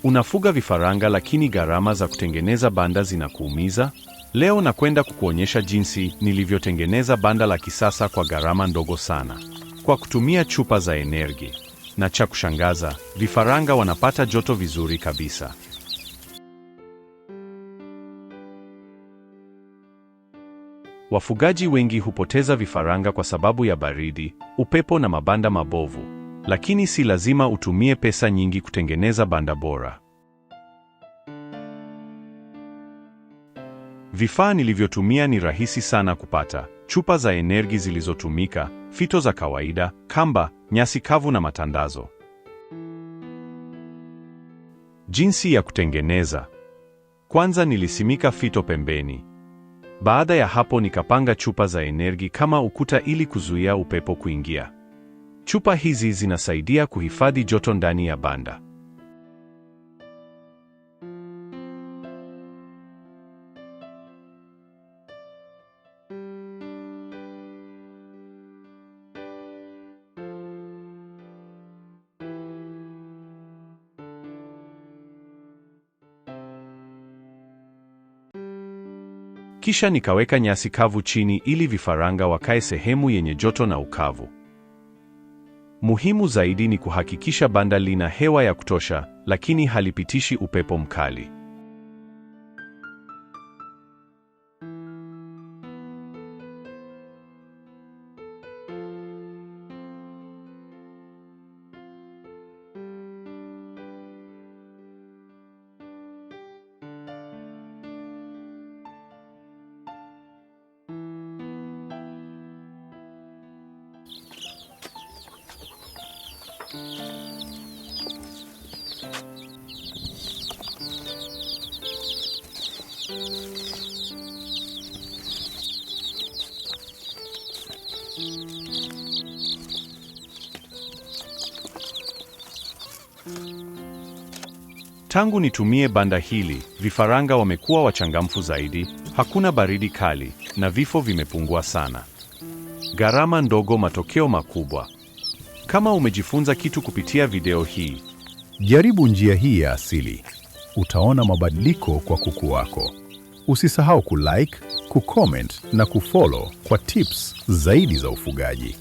Unafuga vifaranga lakini gharama za kutengeneza banda zinakuumiza? Leo nakwenda kukuonyesha jinsi nilivyotengeneza banda la kisasa kwa gharama ndogo sana, kwa kutumia chupa za energy. Na cha kushangaza, vifaranga wanapata joto vizuri kabisa. Wafugaji wengi hupoteza vifaranga kwa sababu ya baridi, upepo na mabanda mabovu. Lakini si lazima utumie pesa nyingi kutengeneza banda bora. Vifaa nilivyotumia ni rahisi sana kupata: chupa za energy zilizotumika, fito za kawaida, kamba, nyasi kavu na matandazo. Jinsi ya kutengeneza. Kwanza nilisimika fito pembeni. Baada ya hapo nikapanga chupa za energy kama ukuta ili kuzuia upepo kuingia. Chupa hizi zinasaidia kuhifadhi joto ndani ya banda. Kisha nikaweka nyasi kavu chini ili vifaranga wakae sehemu yenye joto na ukavu. Muhimu zaidi ni kuhakikisha banda lina hewa ya kutosha, lakini halipitishi upepo mkali. Tangu nitumie banda hili, vifaranga wamekuwa wachangamfu zaidi, hakuna baridi kali, na vifo vimepungua sana. Gharama ndogo, matokeo makubwa. Kama umejifunza kitu kupitia video hii, jaribu njia hii ya asili. Utaona mabadiliko kwa kuku wako. Usisahau kulike, kucomment na kufollow kwa tips zaidi za ufugaji.